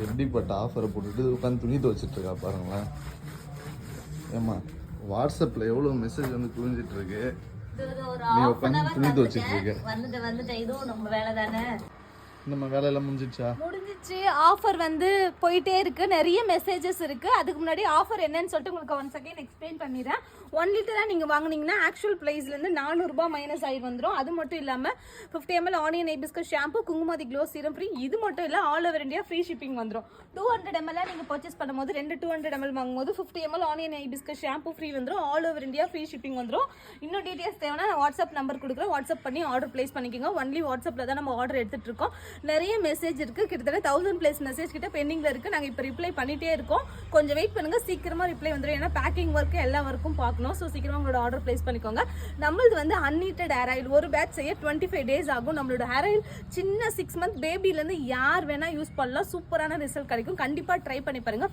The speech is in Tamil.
எப்படிப்பட்ட ஆஃபரை போட்டுட்டு உட்காந்து துணி துவைச்சிட்டு இருக்கா பாருங்களேன். ஏம்மா வாட்ஸ்அப்பில் எவ்வளோ மெசேஜ் வந்து குவிஞ்சிட்டு இருக்கு, நீ உட்காந்து துணி துவைச்சிட்டு இருக்க. வந்துட்டேன் இதுவும் நம்ம வேலை தானே. நம்ம வேலையெல்லாம் முடிஞ்சிடுச்சா? முடிஞ்சிச்சு. ஆஃபர் வந்து போயிட்டே இருக்கு, நிறைய மெசேஜஸ் இருக்கு. அதுக்கு முன்னாடி ஆஃபர் என்னன்னு சொல்லிட்டு உங்களுக்கு ஒன் செகண்ட் எக்ஸ்பிளைன் பண்ணிடுறேன். 1 லிட்டராக நீங்கள் வாங்கினீங்கன்னா ஆக்சுவல் ப்ரைஸ்லேருந்து 400 ரூபாய் மைனஸ் ஆகி வந்துடும். அது மட்டும் இல்லாமல் 50 ml onion hibiscus shampoo, Kumkumadi glow serum free. இது மட்டும் இல்லை, all over India free shipping வந்துடும். 200 ml நீங்கள் பர்ச்சேஸ் பண்ணும்போது 200 ml வாங்கும்போது 50 ml onion hibiscus shampoo free வந்துடும். All over India free shipping வந்துடும். இன்னும் டீட்டெயில்ஸ் தேவைன்னா வாட்ஸ்அப் நம்பர் கொடுக்குறேன், வாட்ஸ்அப் பண்ணி ஆர்டர் பிளேஸ் பண்ணிக்கோங்க. ஒன்லி வாட்ஸ்அப்பில் தான் நம்ம ஆர்டர் எடுத்துகிட்டு இருக்கோம். நிறைய மெசேஜ் இருக்குது, கிட்டத்தட்ட 1000+ மெசேஜ் கிட்ட பெண்டிங்கில் இருக்குது. நாங்கள் இப்போ ரிப்ளை பண்ணிகிட்டே இருக்கோம். கொஞ்சம் வெயிட் பண்ணுங்கள், சீக்கிரமாக ரிப்ளை வந்துடும். ஏன்னா பேக்கிங் ஒர்க்கு எல்லா ஒர்க்கும் பார்க்கணும். ஸோ சீக்கிரமாக உங்களோட ஆர்டர் பிளேஸ் பண்ணிக்கோங்க. நம்மளது வந்து அன்ஹீட்டட் ஹேர் ஆயில் ஒரு பேட்ச் செய்ய 25 days ஆகும். நம்மளோட ஹேர் ஆயில் சின்ன 6 month பேபிலேருந்து யார் வேணால் யூஸ் பண்ணலாம். சூப்பரான ரிசல்ட் கிடைக்கும். கண்டிப்பாக ட்ரை பண்ணி பாருங்கள்.